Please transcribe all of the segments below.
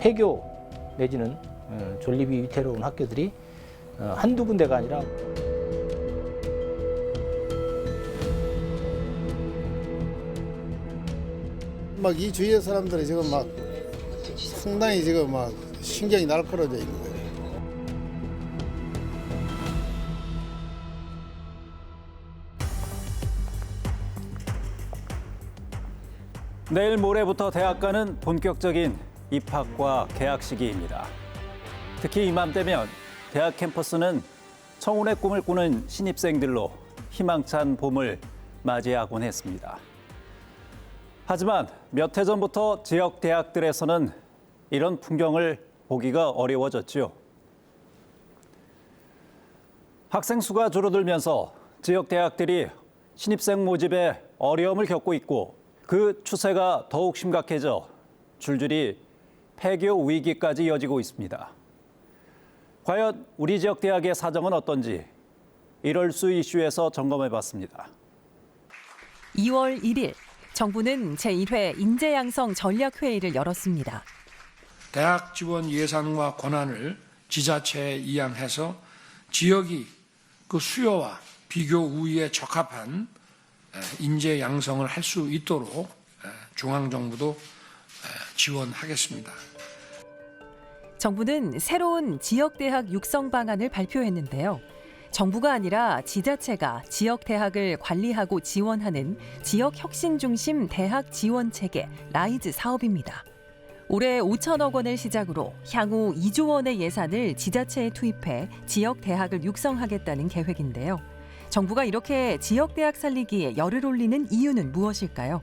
폐교 내지는 존립이 위태로운 학교들이 한두 군데가 아니라 막 이 주위의 사람들이 지금 막 상당히 지금 막 신경이 날카로워져 있는 거예요. 내일 모레부터 대학가는 본격적인 입학과 개학 시기입니다. 특히 이맘때면 대학 캠퍼스는 청운의 꿈을 꾸는 신입생들로 희망찬 봄을 맞이하곤 했습니다. 하지만 몇 해 전부터 지역 대학들에서는 이런 풍경을 보기가 어려워졌죠. 학생 수가 줄어들면서 지역 대학들이 신입생 모집에 어려움을 겪고 있고 그 추세가 더욱 심각해져 줄줄이 폐교 위기까지 이어지고 있습니다. 과연 우리 지역 대학의 사정은 어떤지 이럴수 이슈에서 점검해봤습니다. 2월 1일 정부는 제1회 인재양성 전략회의를 열었습니다. 대학 지원 예산과 권한을 지자체에 이양해서 지역이 그 수요와 비교 우위에 적합한 인재 양성을 할 수 있도록 중앙정부도 지원하겠습니다. 정부는 새로운 지역대학 육성 방안을 발표했는데요. 정부가 아니라 지자체가 지역대학을 관리하고 지원하는 지역혁신 중심 대학 지원 체계 라이즈 사업입니다. 올해 5천억 원을 시작으로 향후 2조 원의 예산을 지자체에 투입해 지역대학을 육성하겠다는 계획인데요. 정부가 이렇게 지역대학 살리기에 열을 올리는 이유는 무엇일까요?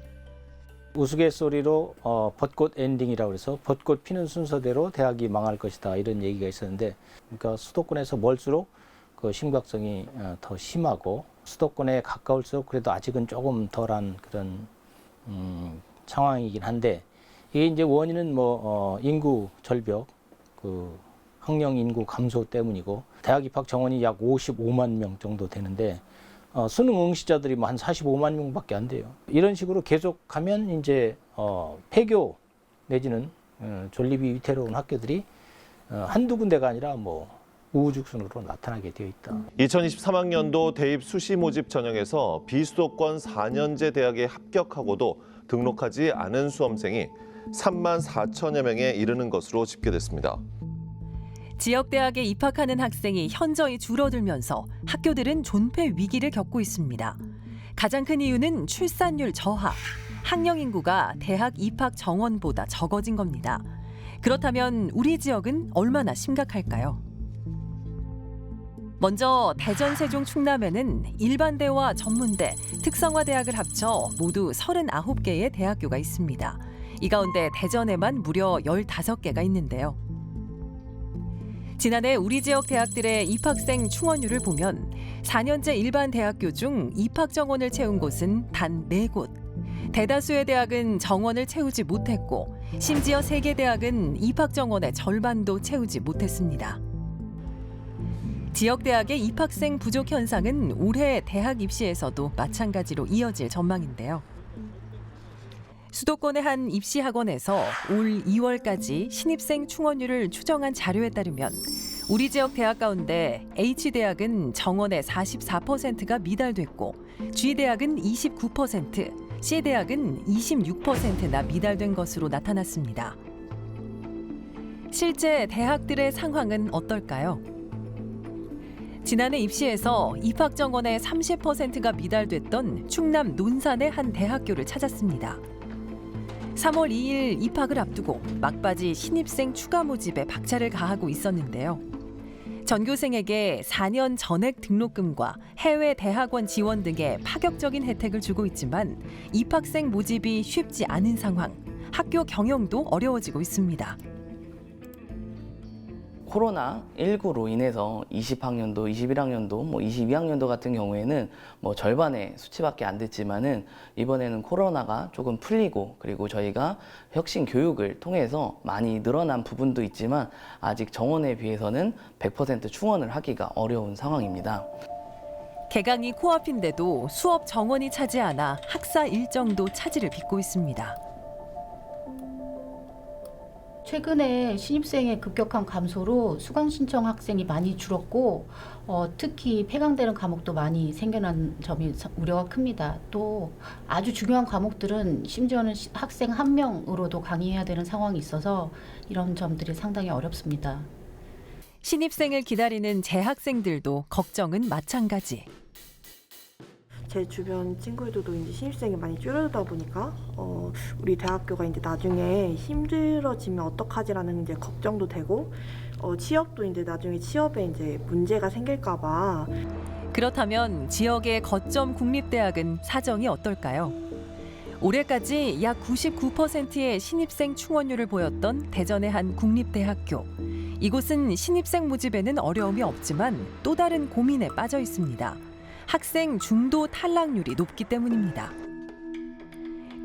우스갯소리로 벚꽃 엔딩이라고 해서 벚꽃 피는 순서대로 대학이 망할 것이다 이런 얘기가 있었는데, 그러니까 수도권에서 멀수록 그 심각성이 더 심하고 수도권에 가까울수록 그래도 아직은 조금 덜한 그런 상황이긴 한데, 이게 이제 원인은 인구 절벽, 그 학령 인구 감소 때문이고 대학 입학 정원이 약 55만 명 정도 되는데 수능 응시자들이 한 45만 명밖에 안 돼요. 이런 식으로 계속하면 이제 폐교 내지는 존립이 위태로운 학교들이 한두 군데가 아니라 우후죽순으로 나타나게 되어 있다. 2023학년도 대입 수시 모집 전형에서 비수도권 4년제 대학에 합격하고도 등록하지 않은 수험생이 3만 4천여 명에 이르는 것으로 집계됐습니다. 지역대학에 입학하는 학생이 현저히 줄어들면서 학교들은 존폐 위기를 겪고 있습니다. 가장 큰 이유는 출산율 저하, 학령 인구가 대학 입학 정원보다 적어진 겁니다. 그렇다면 우리 지역은 얼마나 심각할까요? 먼저 대전, 세종, 충남에는 일반대와 전문대, 특성화대학을 합쳐 모두 39개의 대학교가 있습니다. 이 가운데 대전에만 무려 15개가 있는데요. 지난해 우리 지역 대학들의 입학생 충원율을 보면 4년제 일반 대학교 중 입학 정원을 채운 곳은 단 4곳. 대다수의 대학은 정원을 채우지 못했고 심지어 3개 대학은 입학 정원의 절반도 채우지 못했습니다. 지역 대학의 입학생 부족 현상은 올해 대학 입시에서도 마찬가지로 이어질 전망인데요. 수도권의 한 입시학원에서 올 2월까지 신입생 충원율을 추정한 자료에 따르면 우리 지역 대학 가운데 H대학은 정원의 44%가 미달됐고 G대학은 29%, C대학은 26%나 미달된 것으로 나타났습니다. 실제 대학들의 상황은 어떨까요? 지난해 입시에서 입학 정원의 30%가 미달됐던 충남 논산의 한 대학교를 찾았습니다. 3월 2일 입학을 앞두고 막바지 신입생 추가 모집에 박차를 가하고 있었는데요. 전교생에게 4년 전액 등록금과 해외 대학원 지원 등의 파격적인 혜택을 주고 있지만 입학생 모집이 쉽지 않은 상황, 학교 경영도 어려워지고 있습니다. 코로나19로 인해서 20학년도, 21학년도, 22학년도 같은 경우에는 절반의 수치밖에 안 됐지만은 이번에는 코로나가 조금 풀리고 그리고 저희가 혁신 교육을 통해서 많이 늘어난 부분도 있지만 아직 정원에 비해서는 100% 충원을 하기가 어려운 상황입니다. 개강이 코앞인데도 수업 정원이 차지 않아 학사 일정도 차질을 빚고 있습니다. 최근에 신입생의 급격한 감소로 수강 신청 학생이 많이 줄었고 특히 폐강되는 과목도 많이 생겨난 점이 우려가 큽니다. 또 아주 중요한 과목들은 심지어는 학생 한 명으로도 강의해야 되는 상황이 있어서 이런 점들이 상당히 어렵습니다. 신입생을 기다리는 재학생들도 걱정은 마찬가지. 제 주변 친구들도 이제 신입생이 많이 줄어들다 보니까 우리 대학교가 이제 나중에 힘들어지면 어떡하지라는 이제 걱정도 되고 취업도 이제 나중에 취업에 이제 문제가 생길까-봐. 그렇다면 지역의 거점 국립대학은 사정이 어떨까요? 올해까지 약 99%의 신입생 충원율을 보였던 대전의 한 국립대학교. 이곳은 신입생 모집에는 어려움이 없지만 또 다른 고민에 빠져 있습니다. 학생 중도 탈락률이 높기 때문입니다.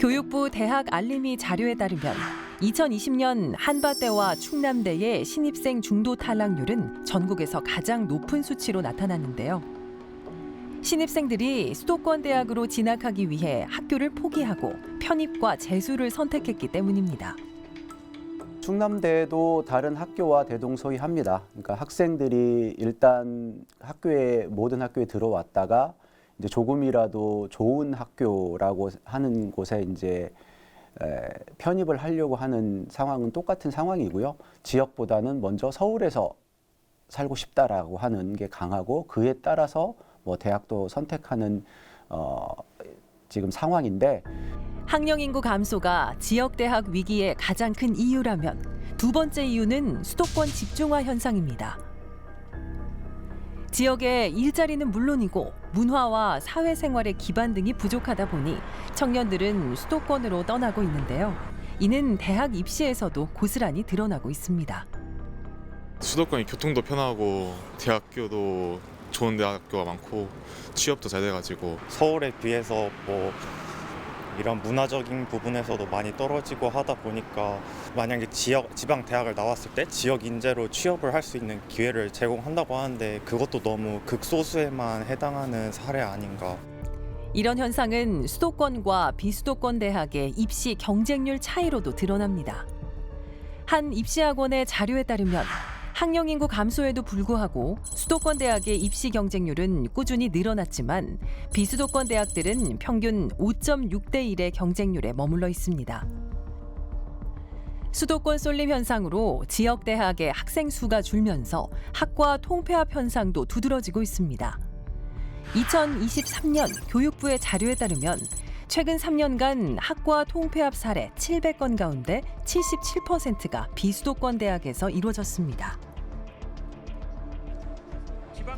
교육부 대학 알림이 자료에 따르면 2020년 한밭대와 충남대의 신입생 중도 탈락률은 전국에서 가장 높은 수치로 나타났는데요. 신입생들이 수도권 대학으로 진학하기 위해 학교를 포기하고 편입과 재수를 선택했기 때문입니다. 충남대도 다른 학교와 대동소이합니다. 그러니까 학생들이 일단 모든 학교에 들어왔다가 이제 조금이라도 좋은 학교라고 하는 곳에 이제 편입을 하려고 하는 상황은 똑같은 상황이고요. 지역보다는 먼저 서울에서 살고 싶다라고 하는 게 강하고 그에 따라서 뭐 대학도 선택하는 지금 상황인데. 학령 인구 감소가 지역 대학 위기의 가장 큰 이유라면 두 번째 이유는 수도권 집중화 현상입니다. 지역의 일자리는 물론이고 문화와 사회생활의 기반 등이 부족하다 보니 청년들은 수도권으로 떠나고 있는데요. 이는 대학 입시에서도 고스란히 드러나고 있습니다. 수도권이 교통도 편하고 대학교도 좋은 대학교가 많고 취업도 잘 돼가지고 서울에 비해서 뭐 이런 문화적인 부분에서도 많이 떨어지고 하다 보니까 만약에 지방 대학을 나왔을 때 지역 인재로 취업을 할 수 있는 기회를 제공한다고 하는데 그것도 너무 극소수에만 해당하는 사례 아닌가. 이런 현상은 수도권과 비수도권 대학의 입시 경쟁률 차이로도 드러납니다. 한 입시학원의 자료에 따르면 학령 인구 감소에도 불구하고 수도권 대학의 입시 경쟁률은 꾸준히 늘어났지만 비수도권 대학들은 평균 5.6대 1의 경쟁률에 머물러 있습니다. 수도권 쏠림 현상으로 지역 대학의 학생 수가 줄면서 학과 통폐합 현상도 두드러지고 있습니다. 2023년 교육부의 자료에 따르면 최근 3년간 학과 통폐합 사례 700건 가운데 77%가 비수도권 대학에서 이루어졌습니다.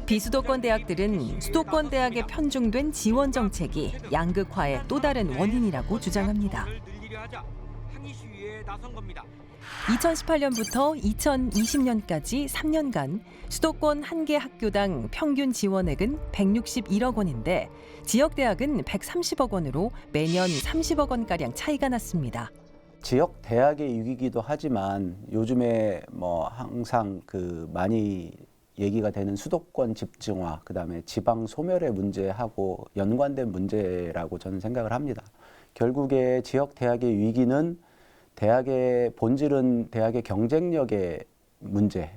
비수도권 대학들은 수도권 대학에 편중된 지원 정책이 양극화의 또 다른 원인이라고 주장합니다. 2018년부터 2020년까지 3년간 수도권 한 개 학교당 평균 지원액은 161억 원인데 지역 대학은 130억 원으로 매년 30억 원가량 차이가 났습니다. 지역 대학의 위기이기도 하지만 요즘에 뭐 항상 많이 얘기가 되는 수도권 집중화, 그다음에 지방 소멸의 문제하고 연관된 문제라고 저는 생각을 합니다. 결국에 지역 대학의 위기는 대학의 본질은 대학의 경쟁력의 문제,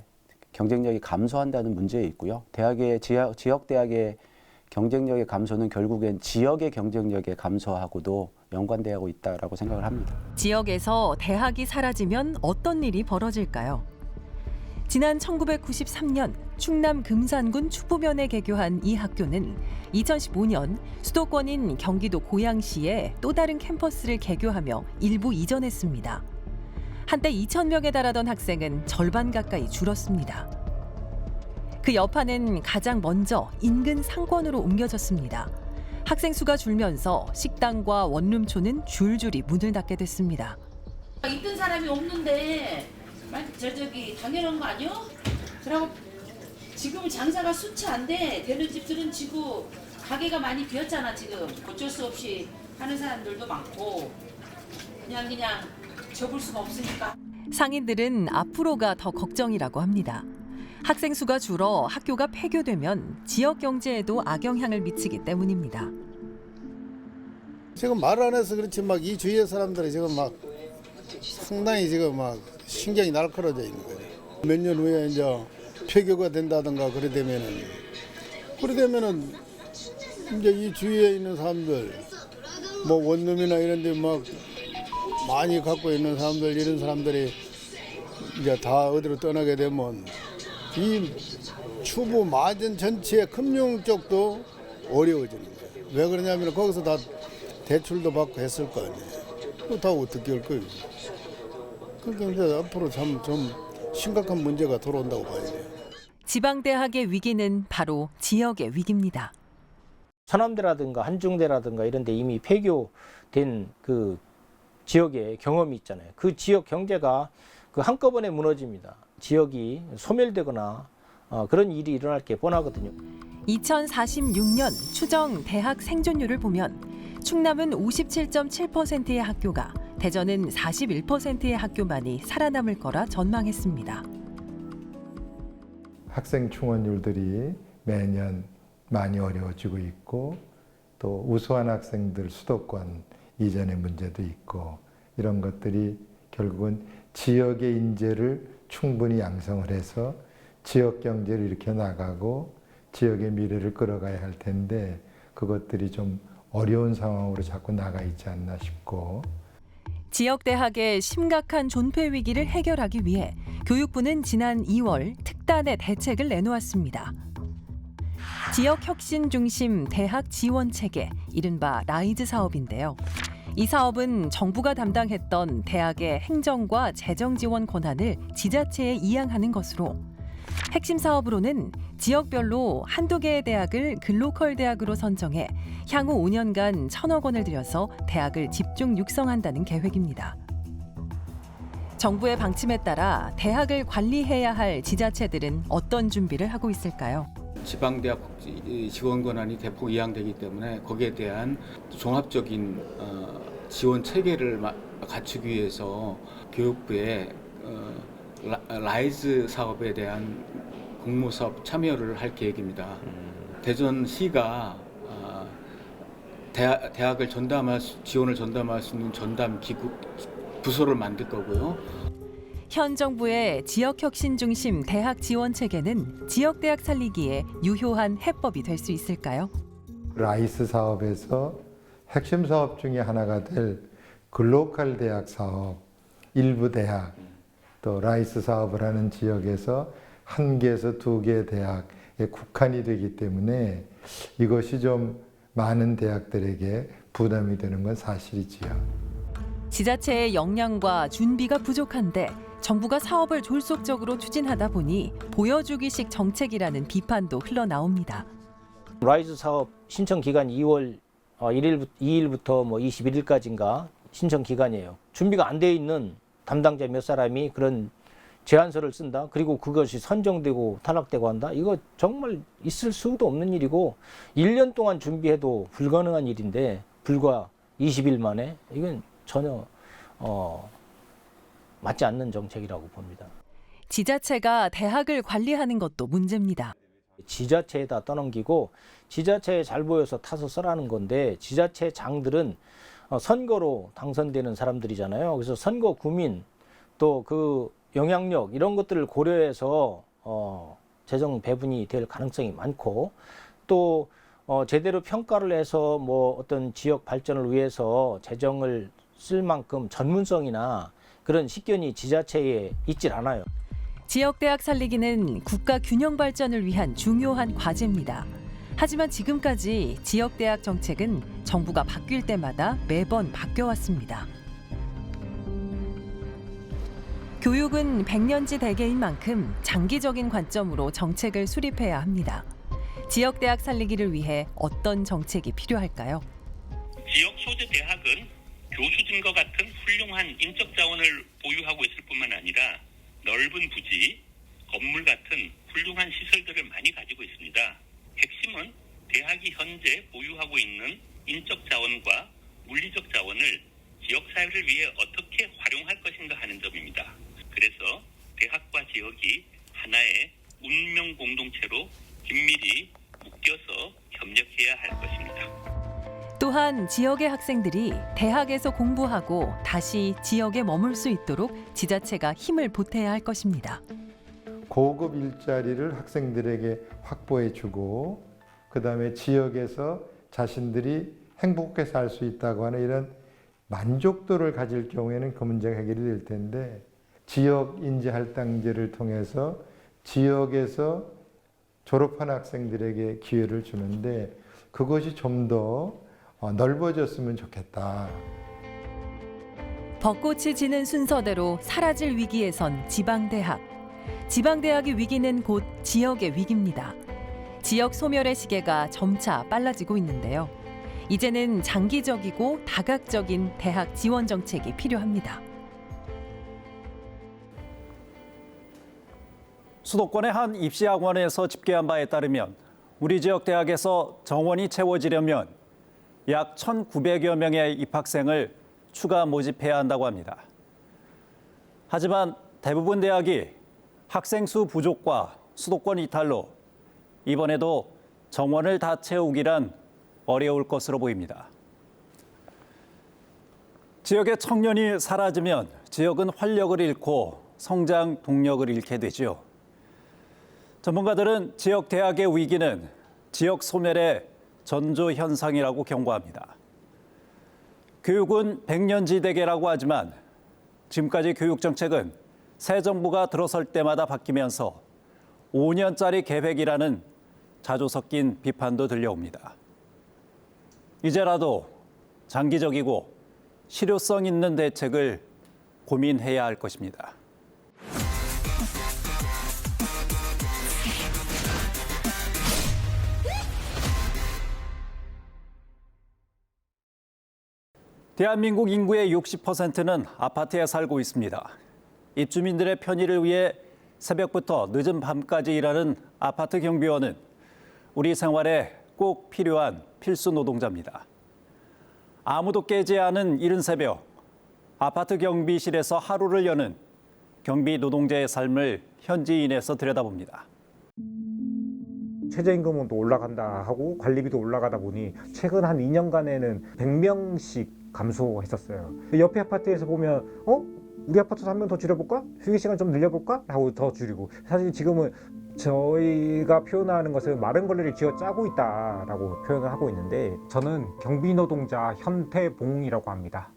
경쟁력이 감소한다는 문제에 있고요. 지역 대학의 경쟁력의 감소는 결국엔 지역의 경쟁력의 감소하고도 연관되어 있다라고 생각을 합니다. 지역에서 대학이 사라지면 어떤 일이 벌어질까요? 지난 1993년 충남 금산군 추포면에 개교한 이 학교는 2015년 수도권인 경기도 고양시에 또 다른 캠퍼스를 개교하며 일부 이전했습니다. 한때 2,000명에 달하던 학생은 절반 가까이 줄었습니다. 그 여파는 가장 먼저 인근 상권으로 옮겨졌습니다. 학생 수가 줄면서 식당과 원룸촌은 줄줄이 문을 닫게 됐습니다. 있던 사람이 없는데 저기 당연한 거 아니요? 그리고 지금 장사가 수치 안 돼. 되는 집들은 지금 가게가 많이 비었잖아. 지금 어쩔 수 없이 하는 사람들도 많고 그냥 접을 수가 없으니까. 상인들은 앞으로가 더 걱정이라고 합니다. 학생 수가 줄어 학교가 폐교되면 지역 경제에도 악영향을 미치기 때문입니다. 지금 말 안 해서 그렇지 이 주위의 사람들이 지금 상당히 지금 막 신경이 날카로워져 있는 거죠. 몇 년 후에 이제 폐교가 된다든가 그래 되면은 이제 이 주위에 있는 사람들 뭐 원룸이나 이런 데 막 많이 갖고 있는 사람들 이런 사람들이 이제 다 어디로 떠나게 되면 이 추부 마전 전체의 금융 쪽도 어려워지는 거예요. 왜 그러냐면 거기서 다 대출도 받고 했을 거 아니에요. 다 어떻게 할 거예요. 그러니까 이제 앞으로 참 좀 심각한 문제가 들어온다고 봐야 돼요. 지방대학의 위기는 바로 지역의 위기입니다. 서남대라든가 한중대라든가 이런 데 이미 폐교된 그 지역의 경험이 있잖아요. 그 지역 경제가 그 한꺼번에 무너집니다. 지역이 소멸되거나 그런 일이 일어날 게 뻔하거든요. 2046년 추정 대학 생존율을 보면 충남은 57.7%의 학교가, 대전은 41%의 학교만이 살아남을 거라 전망했습니다. 학생 충원율들이 매년 많이 어려워지고 있고 또 우수한 학생들 수도권 이전의 문제도 있고 이런 것들이 결국은 지역의 인재를 충분히 양성을 해서 지역 경제를 일으켜 나가고 지역의 미래를 끌어가야 할 텐데 그것들이 좀 어려운 상황으로 자꾸 나가 있지 않나 싶고 지역대학의 심각한 존폐 위기를 해결하기 위해 교육부는 지난 2월 특단의 대책을 내놓았습니다. 지역 혁신 중심 대학 지원 체계, 이른바 라이즈 사업인데요. 이 사업은 정부가 담당했던 대학의 행정과 재정 지원 권한을 지자체에 이양하는 것으로, 핵심 사업으로는 지역별로 한두 개의 대학을 글로컬 대학으로 선정해 향후 5년간 1,000억 원을 들여서 대학을 집중 육성한다는 계획입니다. 정부의 방침에 따라 대학을 관리해야 할 지자체들은 어떤 준비를 하고 있을까요? 지방대학 지원 권한이 대폭 이양되기 때문에 거기에 대한 종합적인 지원 체계를 갖추기 위해서 교육부에 라이즈 사업에 대한 공모사업 참여를 할 계획입니다. 대전시가 대학을 지원을 전담할 수 있는 전담 기구 부서를 만들 거고요. 현 정부의 지역혁신 중심 대학 지원 체계는 지역대학 살리기에 유효한 해법이 될 수 있을까요? 라이스 사업에서 핵심 사업 중에 하나가 될 글로컬 대학 사업, 일부 대학, 또 라이스 사업을 하는 지역에서 1개에서 2개 대학에 국한이 되기 때문에 이것이 좀 많은 대학들에게 부담이 되는 건 사실이지요. 지자체의 역량과 준비가 부족한데 정부가 사업을 졸속적으로 추진하다 보니 보여주기식 정책이라는 비판도 흘러나옵니다. 라이즈 사업 신청 기간이 2월 2일부터 뭐 21일까지인가 신청 기간이에요. 준비가 안 돼 있는 담당자 몇 사람이 그런 제안서를 쓴다. 그리고 그것이 선정되고 탈락되고 한다. 이거 정말 있을 수도 없는 일이고 1년 동안 준비해도 불가능한 일인데 불과 20일 만에 이건 전혀 맞지 않는 정책이라고 봅니다. 지자체가 대학을 관리하는 것도 문제입니다. 지자체에다 떠넘기고 지자체에 잘 보여서 타서 써라는 건데 지자체 장들은 선거로 당선되는 사람들이잖아요. 그래서 선거 구민 또 그 영향력 이런 것들을 고려해서 재정 배분이 될 가능성이 많고 또 제대로 평가를 해서 뭐 어떤 지역 발전을 위해서 재정을 쓸 만큼 전문성이나 그런 식견이 지자체에 있질 않아요. 지역대학 살리기는 국가 균형 발전을 위한 중요한 과제입니다. 하지만 지금까지 지역대학 정책은 정부가 바뀔 때마다 매번 바뀌어왔습니다. 교육은 백년지 대계인 만큼 장기적인 관점으로 정책을 수립해야 합니다. 지역대학 살리기를 위해 어떤 정책이 필요할까요? 지역 소재 대학은 교수진과 같은 훌륭한 인적 자원을 보유하고 있을 뿐만 아니라 넓은 부지, 건물 같은 훌륭한 시설들을 많이 가지고 있습니다. 핵심은 대학이 현재 보유하고 있는 인적 자원과 물리적 자원을 지역사회를 위해 어떻게 활용할 것인가 하는 점입니다. 그래서 대학과 지역이 하나의 운명 공동체로 긴밀히 묶여서 협력해야 할 것입니다. 또한 또한 지역의 학생들이 대학에서 공부하고 다시 지역에 머물 수 있도록 지자체가 힘을 보태야 할 것입니다. 고급 일자리를 학생들에게 확보해주고 그다음에 지역에서 자신들이 행복하게 살 수 있다고 하는 이런 만족도를 가질 경우에는 그 문제가 해결이 될 텐데 지역 인재 할당제를 통해서 지역에서 졸업한 학생들에게 기회를 주는데 그것이 좀 더 넓어졌으면 좋겠다. 벚꽃이 지는 순서대로 사라질 위기에선 지방대학. 지방대학의 위기는 곧 지역의 위기입니다. 지역 소멸의 시계가 점차 빨라지고 있는데요. 이제는 장기적이고 다각적인 대학 지원 정책이 필요합니다. 수도권의 한 입시학원에서 집계한 바에 따르면 우리 지역 대학에서 정원이 채워지려면 약 1,900여 명의 입학생을 추가 모집해야 한다고 합니다. 하지만 대부분 대학이 학생 수 부족과 수도권 이탈로 이번에도 정원을 다 채우기란 어려울 것으로 보입니다. 지역의 청년이 사라지면 지역은 활력을 잃고 성장 동력을 잃게 되죠. 전문가들은 지역 대학의 위기는 지역 소멸의 전조 현상이라고 경고합니다. 교육은 백년지대계라고 하지만 지금까지 교육 정책은 새 정부가 들어설 때마다 바뀌면서 5년짜리 계획이라는 자주 섞인 비판도 들려옵니다. 이제라도 장기적이고 실효성 있는 대책을 고민해야 할 것입니다. 대한민국 인구의 60%는 아파트에 살고 있습니다. 입주민들의 편의를 위해 새벽부터 늦은 밤까지 일하는 아파트 경비원은 우리 생활에 꼭 필요한 필수 노동자입니다. 아무도 깨지 않은 이른 새벽, 아파트 경비실에서 하루를 여는 경비 노동자의 삶을 현지인에서 들여다봅니다. 최저임금은 또 올라간다 하고 관리비도 올라가다 보니 최근 한 2년간에는 100명씩 감소했었어요. 옆에 아파트에서 보면 우리 아파트에서 한 명 더 줄여볼까? 휴게시간 좀 늘려볼까? 하고 더 줄이고 사실 지금은 저희가 표현하는 것은 마른 걸레를 쥐어 짜고 있다라고 표현을 하고 있는데 저는 경비 노동자 현태봉이라고 합니다.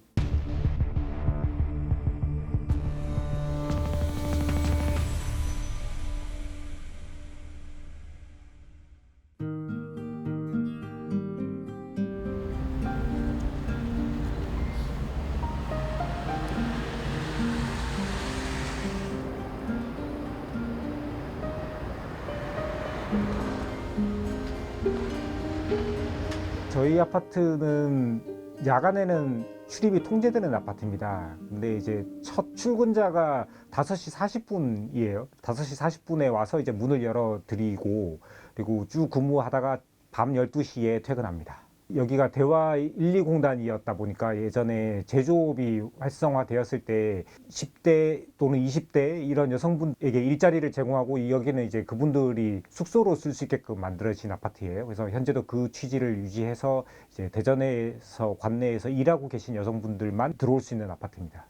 저희 아파트는 야간에는 출입이 통제되는 아파트입니다. 근데 이제 첫 출근자가 5시 40분이에요. 5시 40분에 와서 이제 문을 열어드리고 그리고 쭉 근무하다가 밤 12시에 퇴근합니다. 여기가 대화 1,2공단이었다 보니까 예전에 제조업이 활성화되었을 때 10대 또는 20대 이런 여성분에게 일자리를 제공하고 여기는 이제 그분들이 숙소로 쓸 수 있게끔 만들어진 아파트예요. 그래서 현재도 그 취지를 유지해서 이제 대전에서 관내에서 일하고 계신 여성분들만 들어올 수 있는 아파트입니다.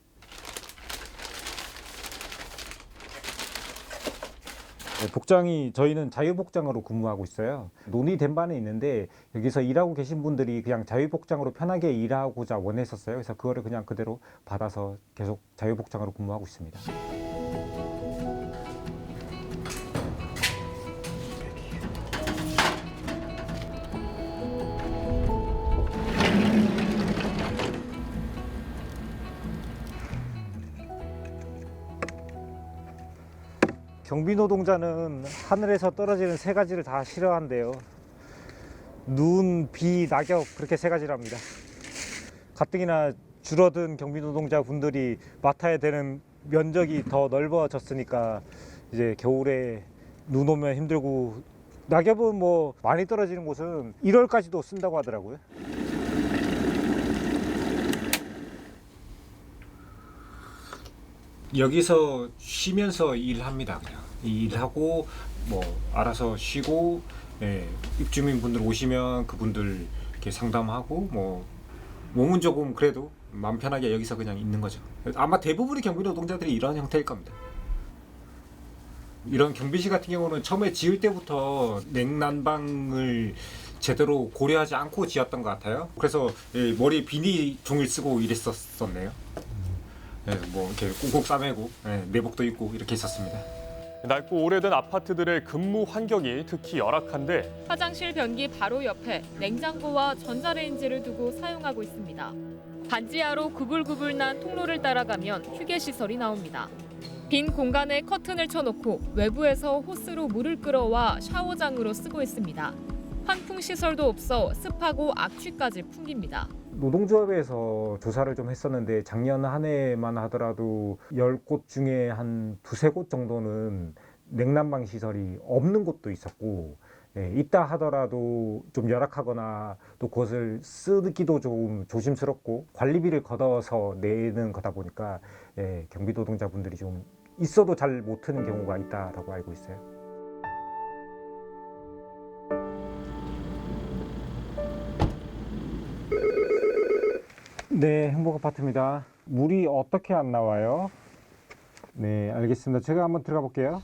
복장이 저희는 자유복장으로 근무하고 있어요. 논의된 바는 있는데 여기서 일하고 계신 분들이 그냥 자유복장으로 편하게 일하고자 원했었어요. 그래서 그거를 그냥 그대로 받아서 계속 자유복장으로 근무하고 있습니다. 경비 노동자는 하늘에서 떨어지는 3가지를 다 싫어한대요. 눈, 비, 낙엽 그렇게 3가지랍니다. 가뜩이나 줄어든 경비 노동자 분들이 맡아야 되는 면적이 더 넓어졌으니까 이제 겨울에 눈 오면 힘들고 낙엽은 뭐 많이 떨어지는 곳은 1월까지도 쓴다고 하더라고요. 여기서 쉬면서 일합니다. 그냥 일하고 뭐 알아서 쉬고 입주민분들 오시면 그분들 이렇게 상담하고 뭐 몸은 조금 그래도 마음 편하게 여기서 그냥 있는 거죠. 아마 대부분의 경비 노동자들이 이런 형태일 겁니다. 이런 경비실 같은 경우는 처음에 지을 때부터 냉난방을 제대로 고려하지 않고 지었던 것 같아요. 그래서 머리에 비닐 종일 쓰고 이랬었네요. 뭐 이렇게 꽁꽁 싸매고 내복도 입고 이렇게 있었습니다. 낡고 오래된 아파트들의 근무 환경이 특히 열악한데 화장실 변기 바로 옆에 냉장고와 전자레인지를 두고 사용하고 있습니다. 반지하로 구불구불 난 통로를 따라가면 휴게시설이 나옵니다. 빈 공간에 커튼을 쳐놓고 외부에서 호스로 물을 끌어와 샤워장으로 쓰고 있습니다. 환풍 시설도 없어 습하고 악취까지 풍깁니다. 노동조합에서 조사를 좀 했었는데 작년 한 해만 하더라도 10곳 중에 한 2-3곳 정도는 냉난방 시설이 없는 곳도 있었고 있다 하더라도 좀 열악하거나 또 그것을 쓰기도 좀 조심스럽고 관리비를 걷어서 내는 거다 보니까 경비 노동자분들이 좀 있어도 잘 못 트는 경우가 있다라고 알고 있어요. 네, 행복 아파트입니다. 물이 어떻게 안 나와요? 네, 알겠습니다. 제가 한번 들어가 볼게요.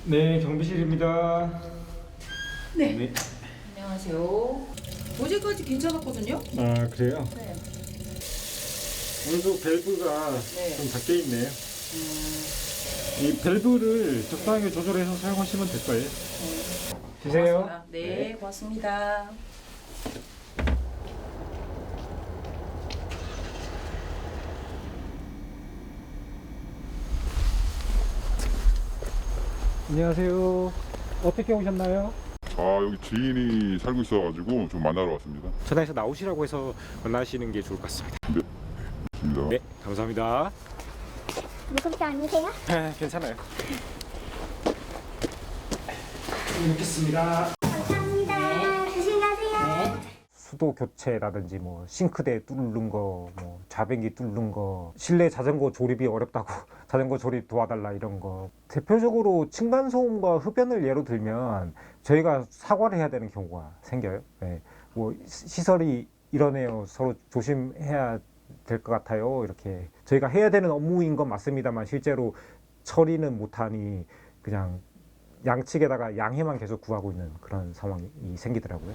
네, 경비실입니다. 네. 안녕하세요. 어제까지 괜찮았거든요? 아, 그래요? 네. 오늘도 밸브가 좀 작게 있네요. 이 밸브를 적당하게 조절해서 사용하시면 될 거예요. 주세요. 네, 고맙습니다. 안녕하세요. 어떻게 오셨나요? 여기 지인이 살고 있어가지고 좀 만나러 왔습니다. 전화해서 나오시라고 해서 만나시는 게 좋을 것 같습니다. 네, 좋습니다. 네, 감사합니다. 무섭지 않으세요? 네, 괜찮아요. 먹겠습니다. 감사합니다. 조심히 가세요. 수도 교체라든지 뭐 싱크대 뚫는 거, 뭐 자변기 뚫는 거, 실내 자전거 조립이 어렵다고 자전거 조립 도와달라 이런 거. 대표적으로 층간 소음과 흡연을 예로 들면 저희가 사과를 해야 되는 경우가 생겨요. 네. 뭐 시설이 이러네요. 서로 조심해야 될 것 같아요. 이렇게 저희가 해야 되는 업무인 건 맞습니다만 실제로 처리는 못하니 그냥 양측에다가 양해만 계속 구하고 있는 그런 상황이 생기더라고요.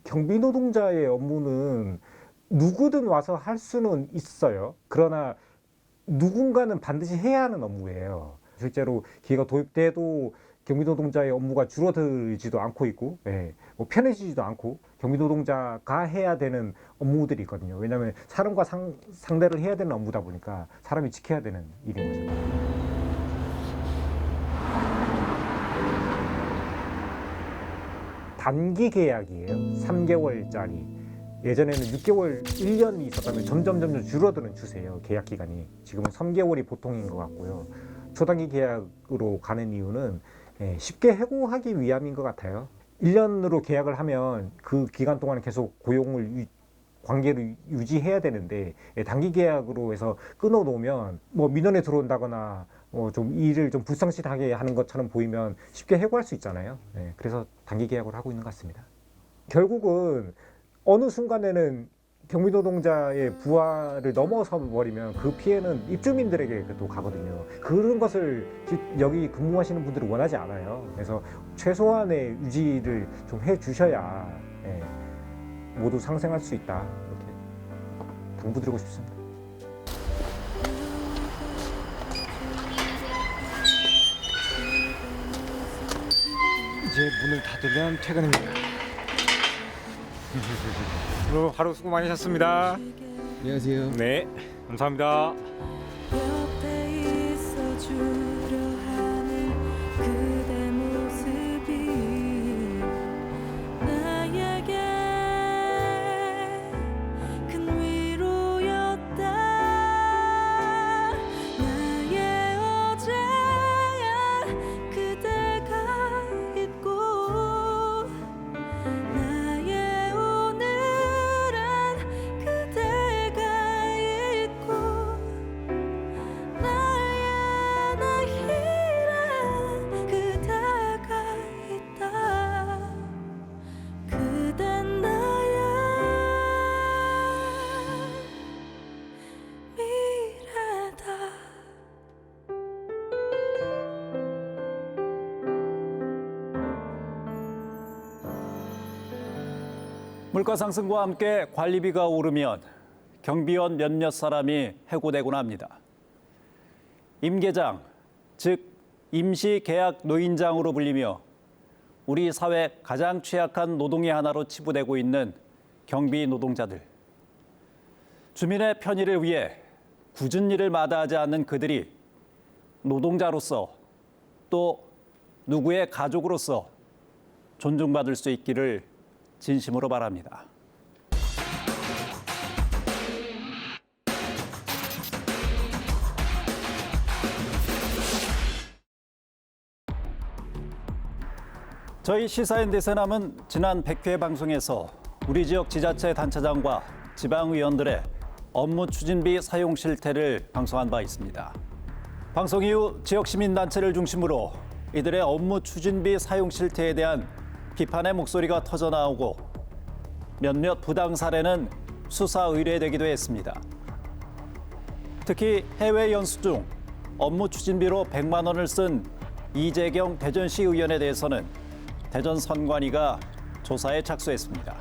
경비 노동자의 업무는 누구든 와서 할 수는 있어요. 그러나 누군가는 반드시 해야 하는 업무예요. 실제로 기계가 도입돼도 경비 노동자의 업무가 줄어들지도 않고 있고, 뭐 편해지지도 않고 경비 노동자가 해야 되는 업무들이 있거든요. 왜냐하면 사람과 상대를 해야 되는 업무다 보니까 사람이 지켜야 되는 일인 거죠. 단기 계약이에요. 3개월짜리. 예전에는 6개월, 1년이 있었다면 점점 줄어드는 추세예요. 계약 기간이. 지금은 3개월이 보통인 것 같고요. 초단기 계약으로 가는 이유는 쉽게 해고하기 위함인 것 같아요. 1년으로 계약을 하면 그 기간 동안 계속 관계를 유지해야 되는데 단기 계약으로 해서 끊어놓으면 뭐 민원에 들어온다거나 좀 일을 좀 불성실하게 하는 것처럼 보이면 쉽게 해고할 수 있잖아요. 그래서 단기 계약을 하고 있는 것 같습니다. 결국은 어느 순간에는 경비노동자의 부하를 넘어서 버리면 그 피해는 입주민들에게 또 가거든요. 그런 것을 여기 근무하시는 분들은 원하지 않아요. 그래서 최소한의 유지를 좀 해주셔야 모두 상생할 수 있다. 이렇게 당부드리고 싶습니다. 이제 문을 닫으면 퇴근입니다. 오늘 하루 수고 많으셨습니다. 안녕하세요. 네, 감사합니다. 물가 상승과 함께 관리비가 오르면 경비원 몇몇 사람이 해고되곤 합니다. 임계장, 즉 임시계약 노인장으로 불리며 우리 사회 가장 취약한 노동의 하나로 치부되고 있는 경비 노동자들. 주민의 편의를 위해 굳은 일을 마다하지 않는 그들이 노동자로서 또 누구의 가족으로서 존중받을 수 있기를 진심으로 바랍니다. 저희 시사인대세남은 지난 100회 방송에서 우리 지역 지자체 단체장과 지방의원들의 업무 추진비 사용 실태를 방송한 바 있습니다. 방송 이후 지역 시민단체를 중심으로 이들의 업무 추진비 사용 실태에 대한 비판의 목소리가 터져나오고 몇몇 부당 사례는 수사 의뢰되기도 했습니다. 특히 해외 연수 중 업무 추진비로 100만 원을 쓴 이재경 대전시 의원에 대해서는 대전 선관위가 조사에 착수했습니다.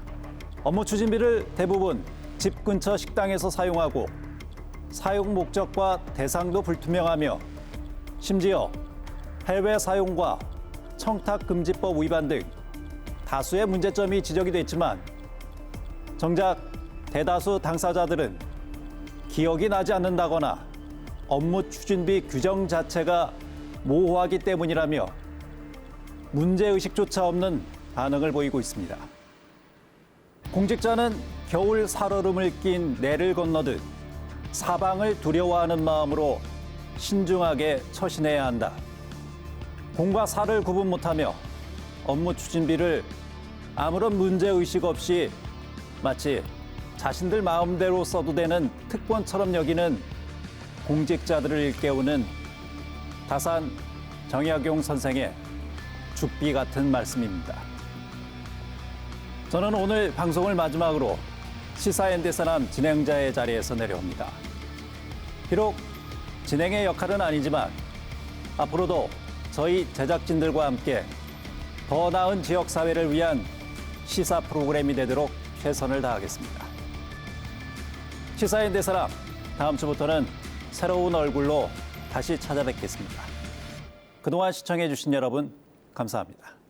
업무 추진비를 대부분 집 근처 식당에서 사용하고 사용 목적과 대상도 불투명하며 심지어 해외 사용과 청탁금지법 위반 등 다수의 문제점이 지적이 됐지만 정작 대다수 당사자들은 기억이 나지 않는다거나 업무 추진비 규정 자체가 모호하기 때문이라며 문제의식조차 없는 반응을 보이고 있습니다. 공직자는 겨울 살얼음을 낀 내를 건너듯 사방을 두려워하는 마음으로 신중하게 처신해야 한다. 공과 사를 구분 못하며 업무 추진비를 아무런 문제의식 없이 마치 자신들 마음대로 써도 되는 특권처럼 여기는 공직자들을 일깨우는 다산 정약용 선생의 죽비 같은 말씀입니다. 저는 오늘 방송을 마지막으로 시사인대세남 진행자의 자리에서 내려옵니다. 비록 진행의 역할은 아니지만 앞으로도 저희 제작진들과 함께 더 나은 지역사회를 위한 시사 프로그램이 되도록 최선을 다하겠습니다. 시사인대세남 다음 주부터는 새로운 얼굴로 다시 찾아뵙겠습니다. 그동안 시청해주신 여러분 감사합니다.